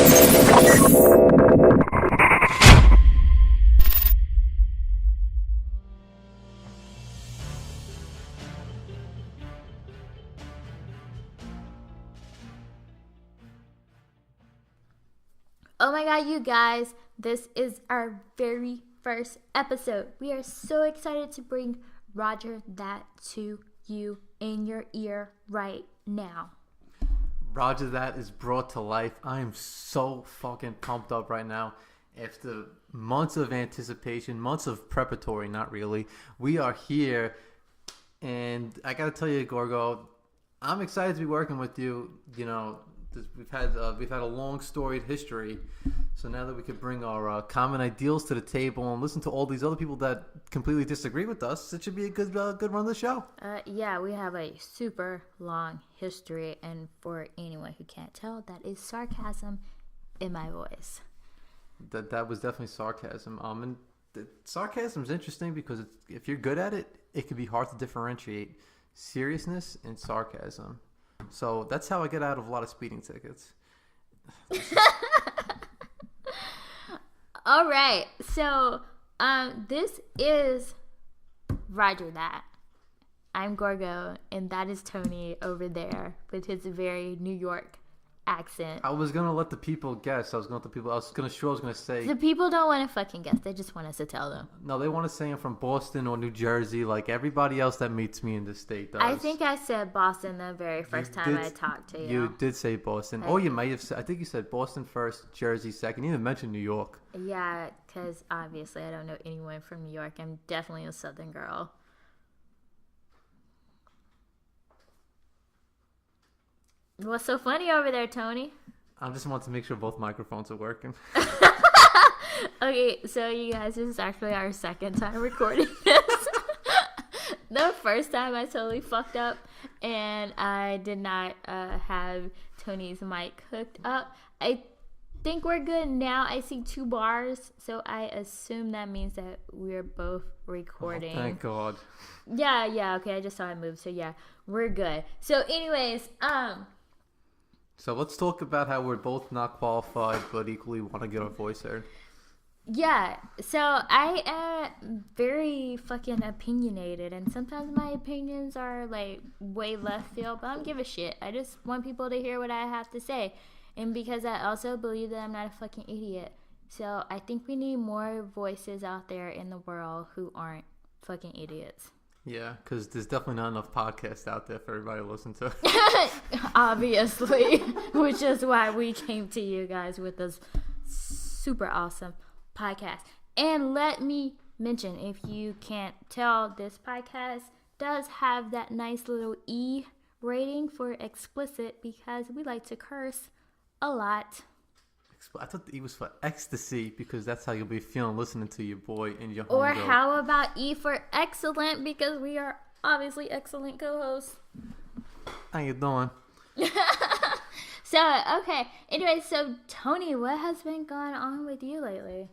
Oh my god, you guys, this is our very first episode. We are so excited to bring Roger that to you in your ear right now. Roger that is brought to life. I am so fucking pumped up right now. After months of anticipation, months of preparatory, not really, we are here. And I gotta tell you, Gorgo, I'm excited to be working with you. You know, we've had a long storied history, so now that we could bring our common ideals to the table and listen to all these other people that completely disagree with us, it should be a good run of the show. Yeah, we have a super long history, and for anyone who can't tell, that is sarcasm in my voice. That was definitely sarcasm. And sarcasm is interesting because if you're good at it, it can be hard to differentiate seriousness and sarcasm. So that's how I get out of a lot of speeding tickets. All right. So this is Roger That. I'm Gorgo, and that is Tony over there with his very New York accent. I was gonna let the people guess. I was gonna say. The people don't want to fucking guess. They just want us to tell them. No, they want to say I'm from Boston or New Jersey, like everybody else that meets me in this state does. I think I said Boston the very first time I talked to you. You did say Boston. Or you might have said, I think you said Boston first, Jersey second. You even mentioned New York. Yeah, because obviously I don't know anyone from New York. I'm definitely a Southern girl. What's so funny over there, Tony? I just want to make sure both microphones are working. Okay, so you guys, this is actually our second time recording this. The first time I totally fucked up and I did not have Tony's mic hooked up. I think we're good now. I see 2 bars, so I assume that means that we're both recording. Oh, thank God. Yeah, okay, I just saw it move, so yeah, we're good. So anyways, So let's talk about how we're both not qualified, but equally want to get our voice heard. Yeah, so I am very fucking opinionated, and sometimes my opinions are like way left field, but I don't give a shit. I just want people to hear what I have to say, and because I also believe that I'm not a fucking idiot. So I think we need more voices out there in the world who aren't fucking idiots. Yeah, because there's definitely not enough podcasts out there for everybody to listen to. Obviously, which is why we came to you guys with this super awesome podcast. And let me mention, if you can't tell, this podcast does have that nice little E rating for explicit because we like to curse a lot. I thought the E was for ecstasy because that's how you'll be feeling listening to your boy and your homegirl. Or how about E for excellent because we are obviously excellent co-hosts. How you doing? So, okay. Anyway, so Tony, what has been going on with you lately?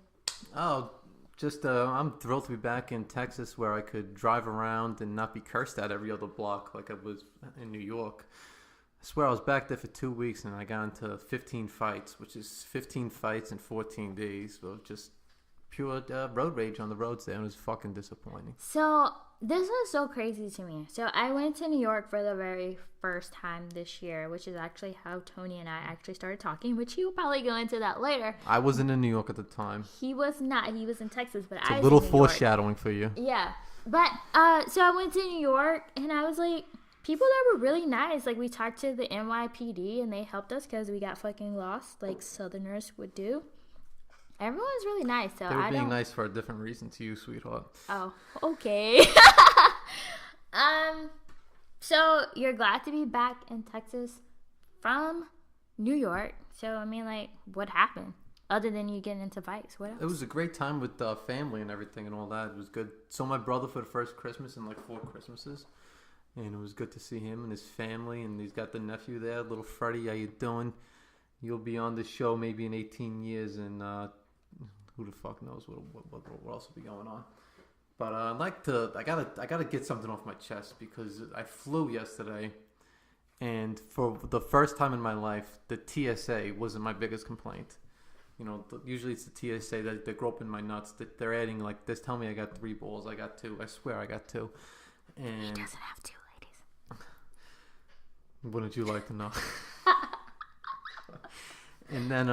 Oh, just I'm thrilled to be back in Texas where I could drive around and not be cursed at every other block like I was in New York. I swear I was back there for 2 weeks and I got into 15 fights, which is 15 fights in 14 days of just pure road rage on the roads there. It was fucking disappointing. So this was so crazy to me. So I went to New York for the very first time this year, which is actually how Tony and I actually started talking, which he will probably go into that later. I wasn't in New York at the time. He was not. He was in Texas, but it's I was a little in New foreshadowing York. For you. Yeah. But so I went to New York and I was like, people that were really nice. Like, we talked to the NYPD and they helped us because we got fucking lost, like Southerners would do. Everyone's really nice. So they were being nice for a different reason to you, sweetheart. Oh, okay. So you're glad to be back in Texas from New York. So, I mean, like, what happened? Other than you getting into fights, what else? It was a great time with family and everything and all that. It was good. Saw my brother for the first Christmas in like 4 Christmases. And it was good to see him and his family. And he's got the nephew there, little Freddie. How you doing? You'll be on the show maybe in 18 years. And who the fuck knows what else will be going on. But I gotta get something off my chest because I flew yesterday. And for the first time in my life, the TSA wasn't my biggest complaint. You know, usually it's the TSA that they're groping my nuts. That they're adding like this. Tell me I got 3 balls. I got 2. I swear I got 2. And He doesn't have 2 ladies. Wouldn't you like to know? And then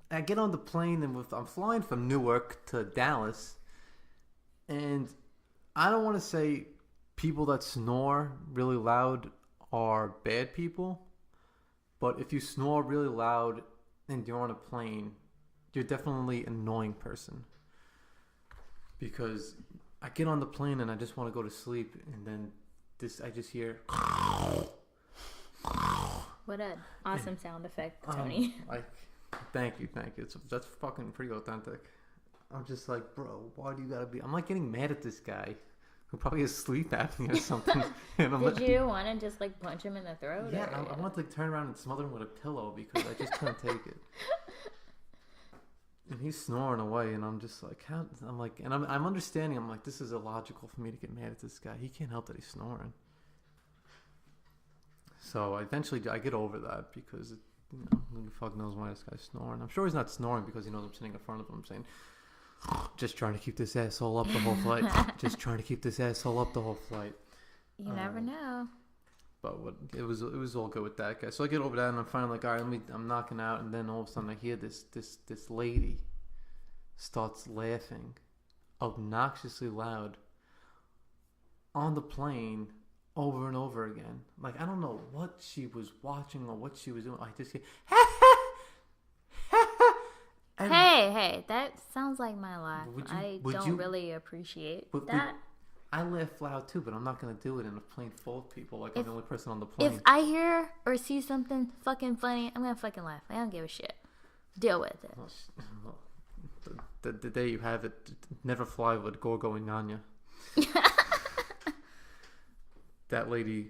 I get on the plane and I'm flying from Newark to Dallas, and I don't want to say people that snore really loud are bad people, but if you snore really loud and you're on a plane, you're definitely an annoying person. Because I get on the plane and I just want to go to sleep, and then I just hear. What an awesome sound effect, Tony. Thank you. That's fucking pretty authentic. I'm just like, bro, why do you gotta be? I'm like getting mad at this guy who probably has sleep apnea or something. And I'm Did you want to just like punch him in the throat? Yeah, I want to like turn around and smother him with a pillow because I just couldn't take it. And he's snoring away, and I'm just like, how? I'm like, and I'm understanding. I'm like, this is illogical for me to get mad at this guy. He can't help that he's snoring. So eventually I get over that because, who the fuck knows why this guy's snoring? I'm sure he's not snoring because he knows I'm sitting in front of him saying, just trying to keep this asshole up the whole flight. Just trying to keep this asshole up the whole flight. You never know. But it was all good with that guy. So I get over that and I'm finally like, all right, I'm knocking out. And then all of a sudden I hear this lady starts laughing obnoxiously loud on the plane over and over again. Like, I don't know what she was watching or what she was doing. I just hear, Hey, that sounds like my life. I don't really appreciate that. I laugh loud too, but I'm not going to do it in a plane full of people like I'm the only person on the plane. If I hear or see something fucking funny, I'm going to fucking laugh. I don't give a shit. Deal with it. The day you have it, never fly with Gorgo and Tony. That lady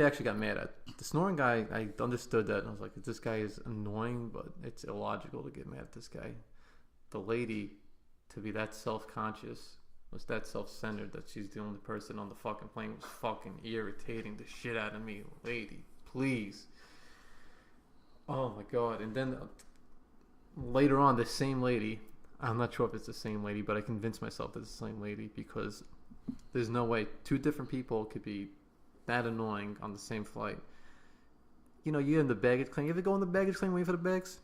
actually got mad at the snoring guy. I understood that, and I was like, this guy is annoying, but it's illogical to get mad at this guy. The lady, to be that self-conscious, was that self-centered that she's the only person on the fucking plane, was fucking irritating the shit out of me. Lady, please. Oh my god. And then later on, the same lady, I'm not sure if it's the same lady, but I convinced myself that it's the same lady because there's no way 2 different people could be that annoying on the same flight. You know, you're in the baggage claim. You ever go in the baggage claim waiting for the bags?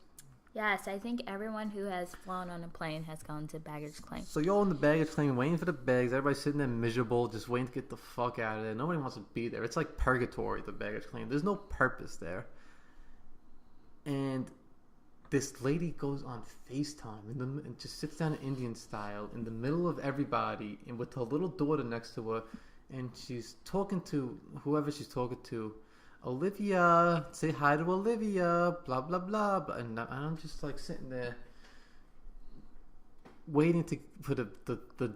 Yes, I think everyone who has flown on a plane has gone to baggage claim. So you're in the baggage claim waiting for the bags. Everybody's sitting there miserable, just waiting to get the fuck out of there. Nobody wants to be there. It's like purgatory, the baggage claim. There's no purpose there. And this lady goes on FaceTime and just sits down in Indian style in the middle of everybody and with her little daughter next to her, and she's talking to whoever she's talking to. Olivia, say hi to Olivia, blah, blah, blah. And I'm just like sitting there waiting for the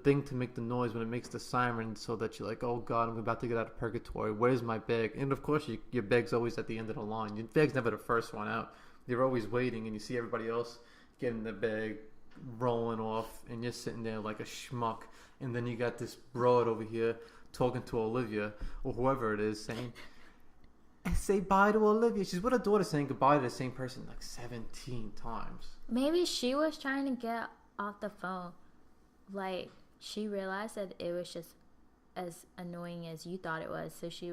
thing to make the noise when it makes the siren so that you're like, oh God, I'm about to get out of purgatory. Where's my bag? And of course, your bag's always at the end of the line. Your bag's never the first one out. You're always waiting and you see everybody else getting the bag, rolling off, and you're sitting there like a schmuck. And then you got this broad over here talking to Olivia or whoever it is saying, say bye to Olivia. She's with her daughter saying goodbye to the same person like 17 times. Maybe she was trying to get off the phone. Like, she realized that it was just as annoying as you thought it was. So she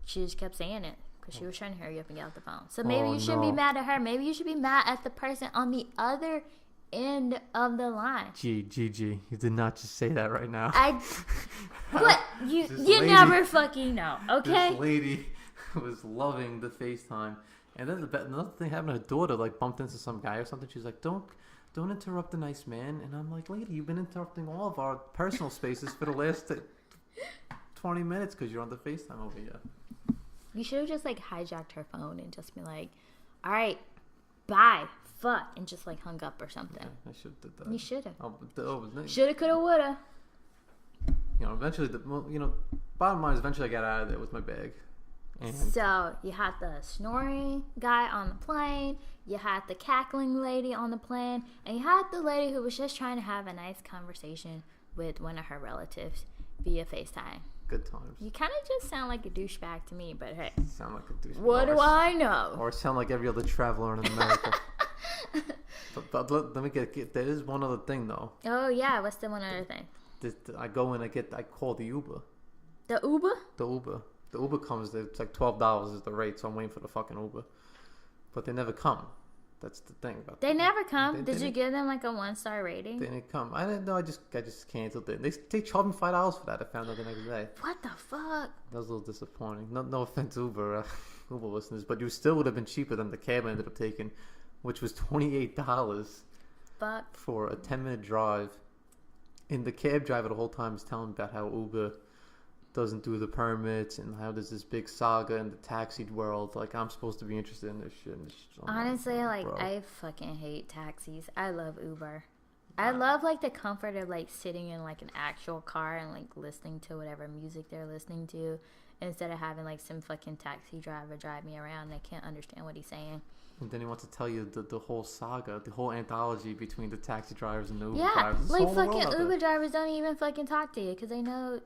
just kept saying it because she was trying to hurry up and get off the phone. So maybe you shouldn't be mad at her. Maybe you should be mad at the person on the other end of the line. Gigi, you did not just say that right now. What? You never fucking know, okay? This lady was loving the FaceTime, and then another thing happened. Her daughter like bumped into some guy or something. She's like, "Don't interrupt the nice man." And I'm like, "Lady, you've been interrupting all of our personal spaces for the last 20 minutes because you're on the FaceTime over here." You should have just like hijacked her phone and just been like, "All right, bye, fuck," and just like hung up or something. Yeah, I should have did that. You should have. Nice. Shoulda, coulda, woulda. You know, eventually, bottom line is eventually I got out of there with my bag. And so you had the snoring guy on the plane, you had the cackling lady on the plane, and you had the lady who was just trying to have a nice conversation with one of her relatives via FaceTime. Good times. You kind of just sound like a douchebag to me, but hey. Sound like a douchebag. What do I know? Or sound like every other traveler in America. but let me get. There is one other thing though. Oh yeah, what's the one other thing? I go in. I call the Uber. The Uber? The Uber comes. It's like $12 is the rate, so I'm waiting for the fucking Uber. But they never come. That's the thing about They never come. Did you give them like a 1-star rating? They didn't come. I didn't know. I just canceled it. They charged me $5 for that. I found out the next day. What the fuck? That was a little disappointing. No offense, Uber listeners, but you still would have been cheaper than the cab I ended up taking, which was $28. Fuck. For a 10-minute drive. And the cab driver the whole time is telling me about how Uber doesn't do the permits and how there's this big saga in the taxi world. Like, I'm supposed to be interested in this shit. Honestly, I fucking hate taxis. I love Uber. I love, like, the comfort of, like, sitting in, like, an actual car and, like, listening to whatever music they're listening to instead of having, like, some fucking taxi driver drive me around and I can't understand what he's saying. And then he wants to tell you the whole saga, the whole anthology between the taxi drivers and the Uber drivers. Yeah, like fucking Uber drivers don't even fucking talk to you because they know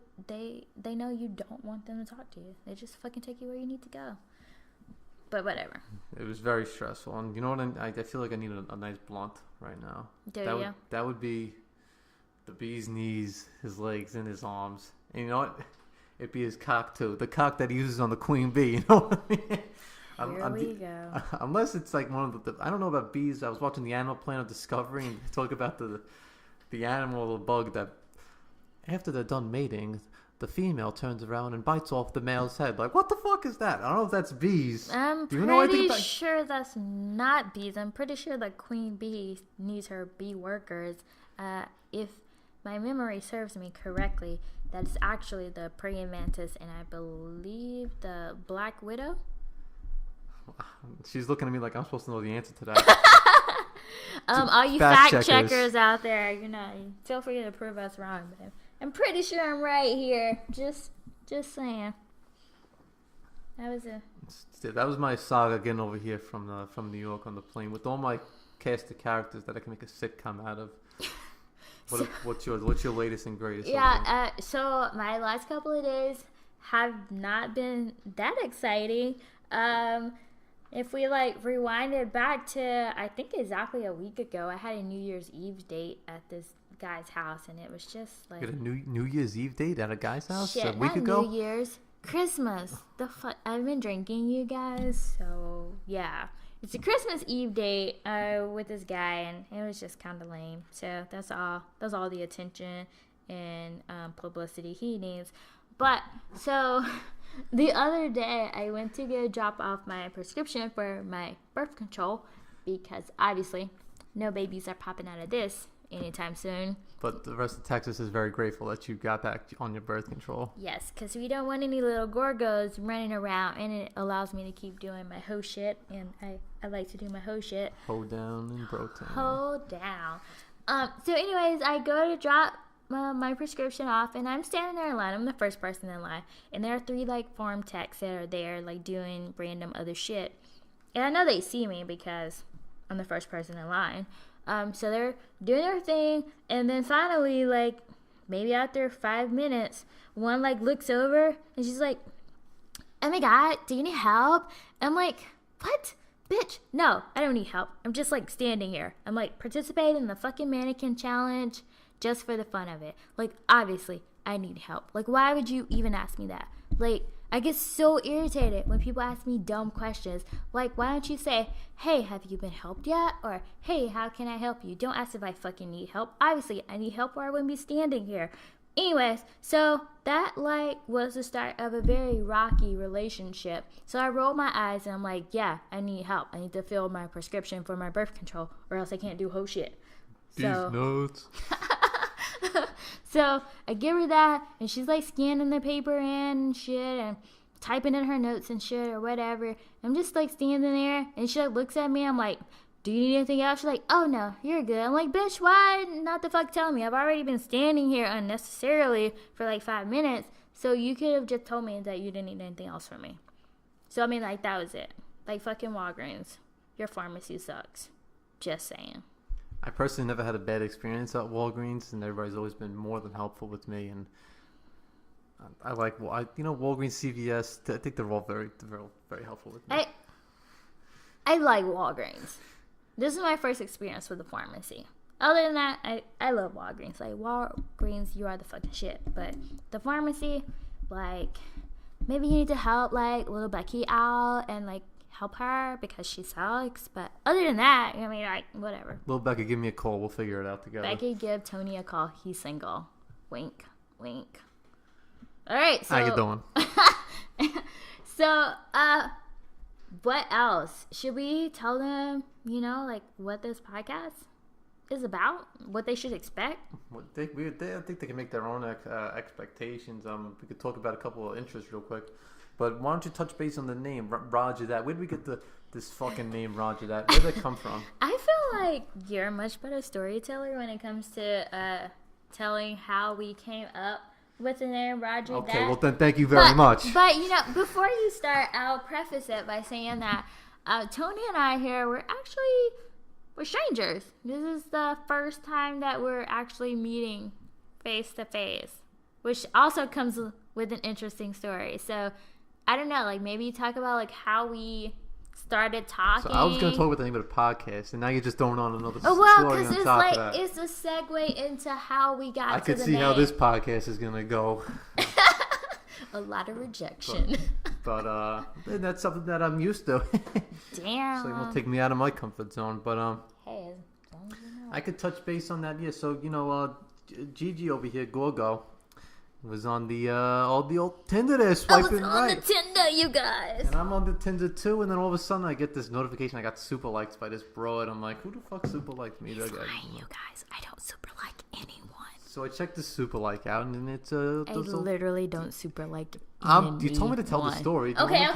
you don't want them to talk to you. They just fucking take you where you need to go. But whatever. It was very stressful, and you know what? I feel like I need a nice blunt right now. That would be the bee's knees, his legs, and his arms. And you know what? It'd be his cock too, the cock that he uses on the queen bee. You know what I mean? Here we go. Unless it's like one of the I don't know about bees. I was watching the Animal Planet Discovery and they talk about the animal, the bug that after they're done mating, the female turns around and bites off the male's head. Like, what the fuck is that? I don't know if that's bees. I'm pretty sure that's not bees. I'm pretty sure the queen bee needs her bee workers. If my memory serves me correctly, that's actually the praying mantis and I believe the black widow. She's looking at me like I'm supposed to know the answer to that. All you fact checkers out there, feel free to prove us wrong. But I'm pretty sure I'm right here. Just saying. That was my saga getting over here from New York on the plane with all my cast of characters that I can make a sitcom out of. What's yours? What's your latest and greatest? Yeah. So my last couple of days have not been that exciting. If we rewind it back to I think exactly a week ago, I had a New Year's Eve date at this guy's house, and it was just like you had a New Year's Eve date at a guy's house a week ago. New Year's, Christmas. The fuck! I've been drinking, you guys. So yeah, it's a Christmas Eve date with this guy, and it was just kind of lame. So that's all. That's all the attention and publicity he needs. But so. The other day, I went to go drop off my prescription for my birth control because obviously no babies are popping out of this anytime soon. But the rest of Texas is very grateful that you got back on your birth control. Yes, because we don't want any little Gorgos running around, and it allows me to keep doing my hoe shit, and I like to do my hoe shit. Hoe down and bro down. Hoe down. So anyways, I go to drop my prescription off, and I'm standing there in line. I'm the first person in line, and there are 3 farm techs that are there doing random other shit, and I know they see me because I'm the first person in line. So they're doing their thing, and then finally maybe after 5 minutes, one looks over and she's like, "Oh my god, do you need help?" I'm like, "What? Bitch, no, I don't need help. I'm just standing here. I'm participating in the fucking mannequin challenge just for the fun of it. Obviously, I need help. Why would you even ask me that? I get so irritated when people ask me dumb questions. Why don't you say, "Hey, have you been helped yet?" Or, "Hey, how can I help you?" Don't ask if I fucking need help. Obviously, I need help or I wouldn't be standing here. Anyways, so that was the start of a very rocky relationship. So I rolled my eyes and I'm like, yeah, I need help. I need to fill my prescription for my birth control or else I can't do whole shit. These notes. So I give her that, and she's scanning the paper and shit, and typing in her notes and shit or whatever. I'm just standing there, and she looks at me. I'm like, "Do you need anything else?" She's like, "Oh no, you're good." I'm like, "Bitch, why not the fuck tell me? I've already been standing here unnecessarily for 5 minutes, so you could have just told me that you didn't need anything else from me." So I mean, that was it. Fucking Walgreens, your pharmacy sucks. Just saying. I personally never had a bad experience at Walgreens, and everybody's always been more than helpful with me. And I like, Walgreens, CVS. I think they're all very helpful with me. I like Walgreens. This is my first experience with the pharmacy. Other than that, I love Walgreens. Like, Walgreens, you are the fucking shit. But the pharmacy, like, maybe you need to help, like, little Becky out and, like, help her because she sucks. But other than that, I mean, like, whatever. Little Becky, give me a call. We'll figure it out together. Becky, give Tony a call. He's single. Wink, wink. All right, so. How you doing? So, what else? Should we tell them, like, what this podcast is about? What they should expect? I think they can make their own expectations. We could talk about a couple of interests real quick. But why don't you touch base on the name, Roger That? Where did we get this fucking name, Roger That? Where did that come from? I feel like you're a much better storyteller when it comes to telling how we came up with the name Roger That. Okay, well then thank you very much. But, before you start, I'll preface it by saying that Tony and I here, we're strangers. This is the first time that we're actually meeting face to face, which also comes with an interesting story. So, I don't know, like maybe talk about like how we started talking. So I was going to talk about the name of the podcast, and now you're just throwing on another story because on top of that. It's a segue into how we got I to the could see name. how this podcast is going to go. A lot of rejection. But that's something that I'm used to. Damn. So it won't take me out of my comfort zone. But hey, as long as you know. I could touch base on that. Yeah. So Gigi over here, Gorgo, was on the old Tinder there swiping right. I was on the Tinder, you guys. And I'm on the Tinder too, and then all of a sudden I get this notification I got super liked by this broad. I'm like, who the fuck super liked me? It's fine, you guys. I don't super like anyone. So I checked the super like out, and then it's I literally don't super like anyone. You told me to tell the story. Okay.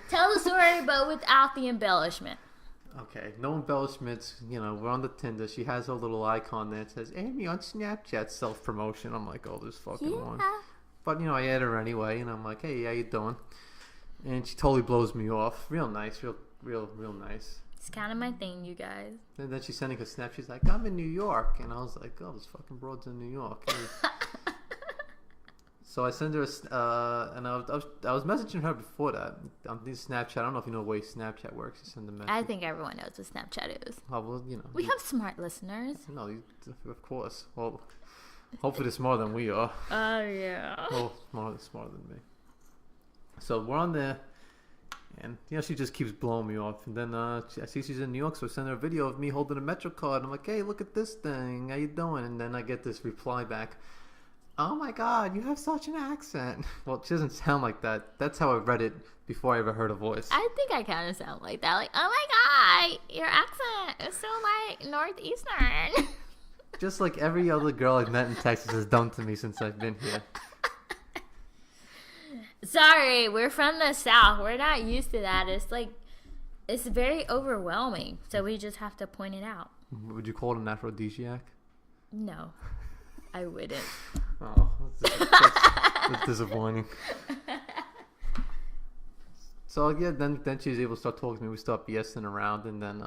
Tell the story, but without the embellishment. Okay, no embellishments. We're on the Tinder. She has a little icon there that says Amy on Snapchat self-promotion. I'm like, oh, this fucking one. But, I add her anyway, and I'm like, hey, how you doing? And she totally blows me off. Real nice, real nice. It's kind of my thing, you guys. And then she's sending a snap. She's like, I'm in New York. And I was like, oh, this fucking broad's in New York. Hey. So I sent her and I was messaging her before that on Snapchat. I don't know if you know the way Snapchat works. You send a message. I think everyone knows what Snapchat is. Oh, well, we have smart listeners. No, of course. Well, hopefully they're smarter than we are. Oh, yeah. Well, smarter than me. So we're on there, and she just keeps blowing me off. And then I see she's in New York, so I send her a video of me holding a Metro card. I'm like, hey, look at this thing. How you doing? And then I get this reply back. Oh my God, you have such an accent. Well, she doesn't sound like that. That's how I read it before I ever heard her voice. I think I kind of sound like that. Like, oh my God, your accent is so like Northeastern. Just like every other girl I've met in Texas has done to me since I've been here. Sorry, we're from the South. We're not used to that. It's very overwhelming. So we just have to point it out. Would you call it an aphrodisiac? No, I wouldn't. Oh, that's disappointing. So yeah, then she's able to start talking to me. We start BSing around, and then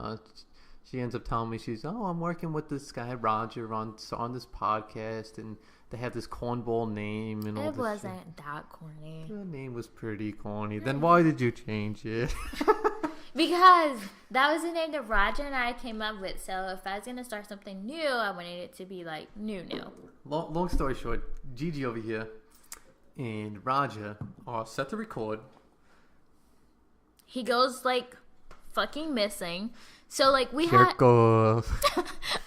she ends up telling me I'm working with this guy Roger on this podcast, and they have this cornball name and all this. It wasn't that corny. The name was pretty corny. Then why did you change it? Because that was the name that Roger and I came up with. So if I was going to start something new, I wanted it to be like new. Long story short, Gigi over here and Roger are set to record. He goes like fucking missing. So like we jerk off.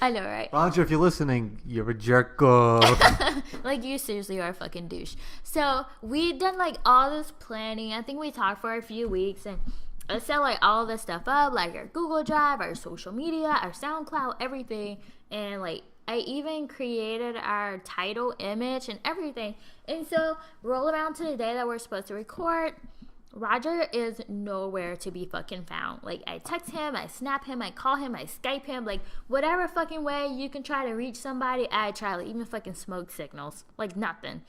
I know, right? Roger, if you're listening, you're a jerk off. Like you seriously are a fucking douche. So we done like all this planning. I think we talked for a few weeks, and I set like all this stuff up, like our Google Drive, our social media, our SoundCloud, everything. And like I even created our title image and everything. And so roll around to the day that we're supposed to record. Roger is nowhere to be fucking found. Like, I text him, I snap him, I call him, I Skype him. Like, whatever fucking way you can try to reach somebody, I try. Like, even fucking smoke signals. Like, nothing.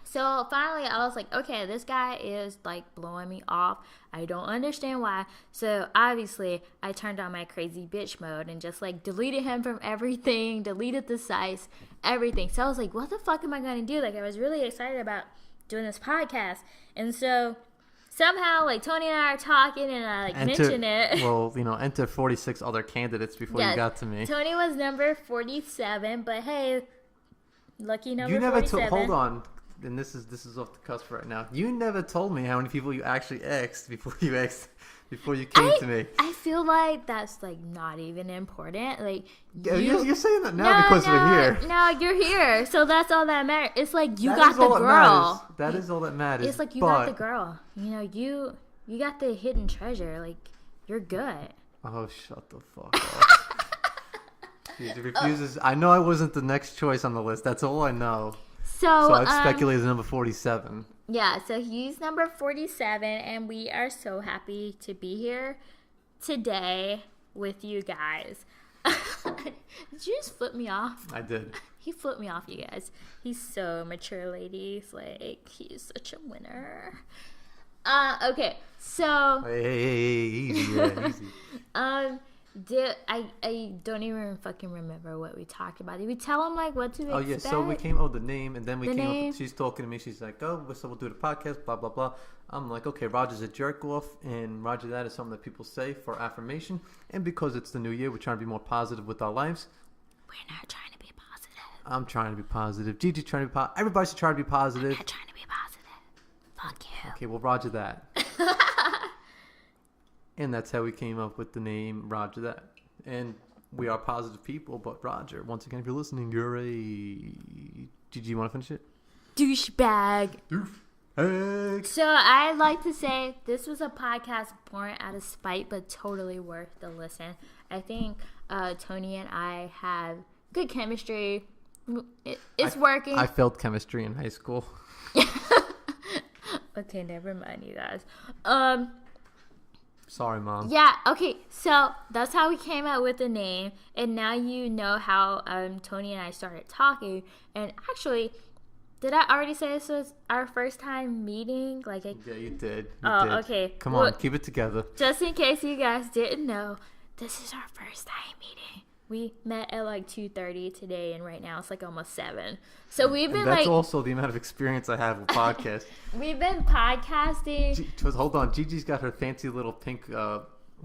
So, finally, I was like, okay, this guy is, like, blowing me off. I don't understand why. So, obviously, I turned on my crazy bitch mode and just, like, deleted him from everything, deleted the sites, everything. So, I was like, what the fuck am I going to do? Like, I was really excited about doing this podcast. And so somehow, like, Tony and I are talking, and I, like, mention it. Well, enter 46 other candidates before you got to me. Tony was number 47, but hey, lucky number 47. You never hold on, and this is off the cusp right now. You never told me how many people you actually asked before you came to me. I feel like that's, like, not even important. Like, you're saying that now because we're here. No, you're here, so that's all that matters. It's like you got the girl. That is all that matters. It's like you got the girl. You got the hidden treasure. Like, you're good. Oh, shut the fuck up. She refuses. I know I wasn't the next choice on the list. That's all I know. So I'd speculate as number 47. Yeah, so he's number 47, and we are so happy to be here today with you guys. Did you just flip me off? I did. He flipped me off, you guys. He's so mature, ladies. Like, he's such a winner. Okay, so... Hey, easy, yeah, easy. I don't even fucking remember what we talked about. Did we tell him, like, what to expect? Oh, yeah, so we came the name, and then we came up, she's talking to me, she's like, so we'll do the podcast, blah, blah, blah. I'm like, okay, Roger's a jerk off, and Roger, that is something that people say for affirmation, and because it's the new year, we're trying to be more positive with our lives. We're not trying to be positive. I'm trying to be positive. Gigi's trying to be positive. Everybody should try to be positive. I'm not trying to be positive. Fuck you. Okay, well, Roger that. And that's how we came up with the name Roger That. And we are positive people, but Roger, once again, if you're listening, you're a... Gigi, you want to finish it? Douchebag. Douchebag. So I'd like to say this was a podcast born out of spite, but totally worth the listen. I think Tony and I have good chemistry. It's working. I failed chemistry in high school. Okay, never mind, you guys. Sorry, Mom. Yeah, okay, so that's how we came out with the name, and now you know how Tony and I started talking. And actually, did I already say this was our first time meeting? Yeah, you did. Okay. Come on, keep it together. Just in case you guys didn't know, this is our first time meeting. We met at like 2:30 today, and right now it's like almost 7. So we've been that's also the amount of experience I have with podcasts. We've been podcasting. Hold on, Gigi's got her fancy little pink.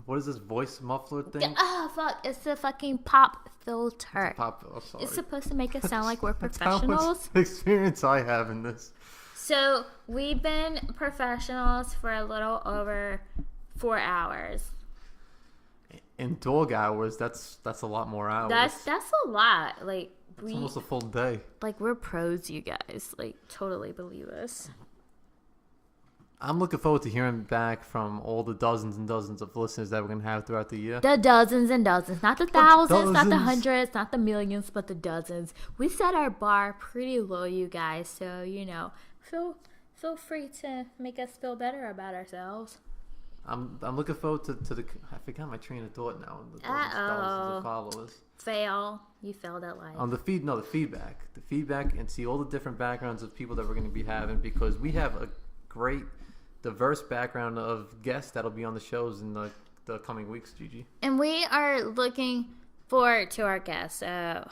What is this voice muffler thing? Oh fuck! It's the fucking pop filter. Sorry. It's supposed to make us sound like we're That's professionals. how much experience I have in this. So we've been professionals for a little over 4 hours. In dog hours, that's a lot more hours. That's a lot. Like it's almost a full day. Like, we're pros, you guys. Like, totally believe us. I'm looking forward to hearing back from all the dozens and dozens of listeners that we're going to have throughout the year. The dozens and dozens. Not the thousands, not the hundreds, not the millions, but the dozens. We set our bar pretty low, you guys. So, feel free to make us feel better about ourselves. I'm looking forward to the... I forgot my train of thought now. The thousands of followers. Fail. You failed at life. On the feedback. The feedback, and see all the different backgrounds of people that we're going to be having, because we have a great, diverse background of guests that'll be on the shows in the coming weeks, Gigi. And we are looking forward to our guests.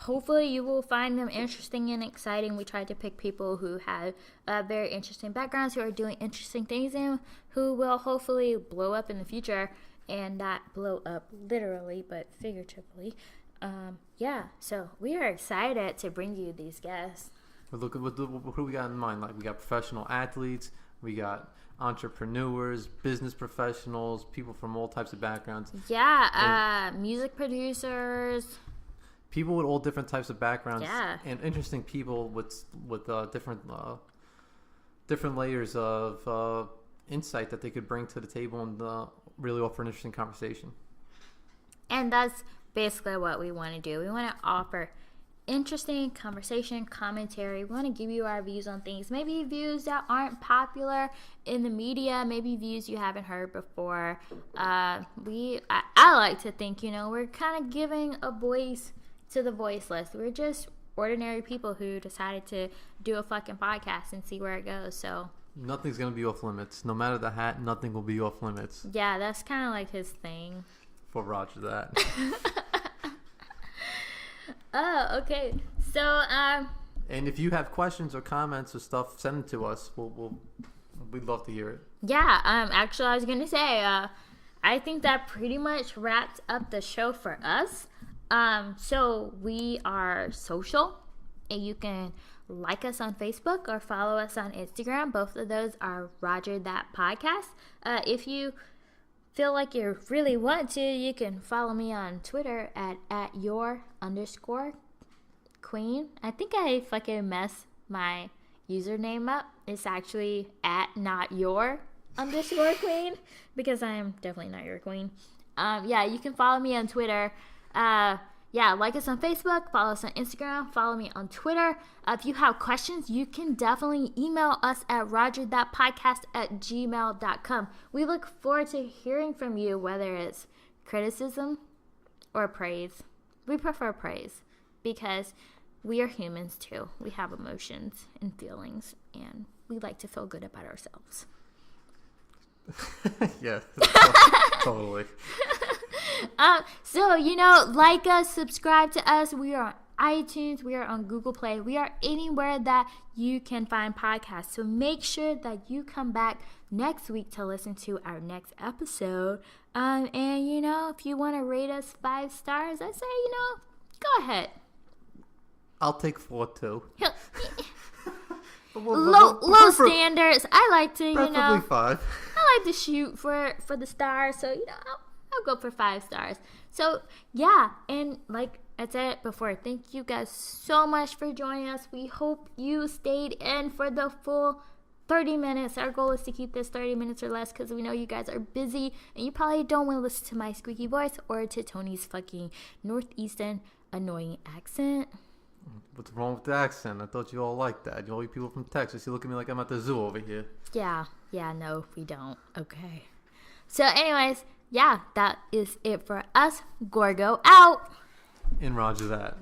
Hopefully you will find them interesting and exciting. We tried to pick people who have very interesting backgrounds, who are doing interesting things, and who will hopefully blow up in the future. And not blow up literally, but figuratively. So we are excited to bring you these guests. But look, who we got in mind? Like, we got professional athletes, we got entrepreneurs, business professionals, people from all types of backgrounds. Yeah, music producers. People with all different types of backgrounds. Yeah. And interesting people with different layers of insight that they could bring to the table and really offer an interesting conversation. And that's basically what we want to do. We want to offer interesting conversation, commentary. We want to give you our views on things. Maybe views that aren't popular in the media. Maybe views you haven't heard before. I like to think, we're kind of giving a voice to the voiceless. We're just ordinary people who decided to do a fucking podcast and see where it goes. So nothing's going to be off limits. No matter the hat, nothing will be off limits. Yeah, that's kind of like his thing. For Roger that. Oh, okay. So, And if you have questions or comments or stuff, send them to us. We'd love to hear it. Yeah, actually, I was going to say, I think that pretty much wraps up the show for us. So we are social, and you can like us on Facebook or follow us on Instagram. Both of those are Roger That Podcast. If you feel like you really want to, you can follow me on Twitter at @your_queen. I think I fucking mess my username up. It's actually @not_your_queen because I am definitely not your queen. Yeah, you can follow me on Twitter. Yeah, like us on Facebook, follow us on Instagram, follow me on Twitter. If you have questions, you can definitely email us at rogerthatpodcast@gmail.com. We look forward to hearing from you, whether it's criticism or praise. We prefer praise because we are humans too. We have emotions and feelings, and we like to feel good about ourselves. Yeah, totally. So, like us, subscribe to us. We are on iTunes. We are on Google Play. We are anywhere that you can find podcasts. So make sure that you come back next week to listen to our next episode. And, if you want to rate us 5 stars, I say, go ahead. I'll take 4 too. Low standards. I like to, preferably 5. I like to shoot for the stars. So, I'll go for 5 stars. So, yeah. And like I said before, thank you guys so much for joining us. We hope you stayed in for the full 30 minutes. Our goal is to keep this 30 minutes or less because we know you guys are busy and you probably don't want to listen to my squeaky voice or to Tony's fucking Northeastern annoying accent. What's wrong with the accent? I thought you all liked that. You all you people from Texas, you look at me like I'm at the zoo over here. Yeah, no, we don't. Okay. So anyways, yeah, that is it for us. Gorgo out. And Roger that.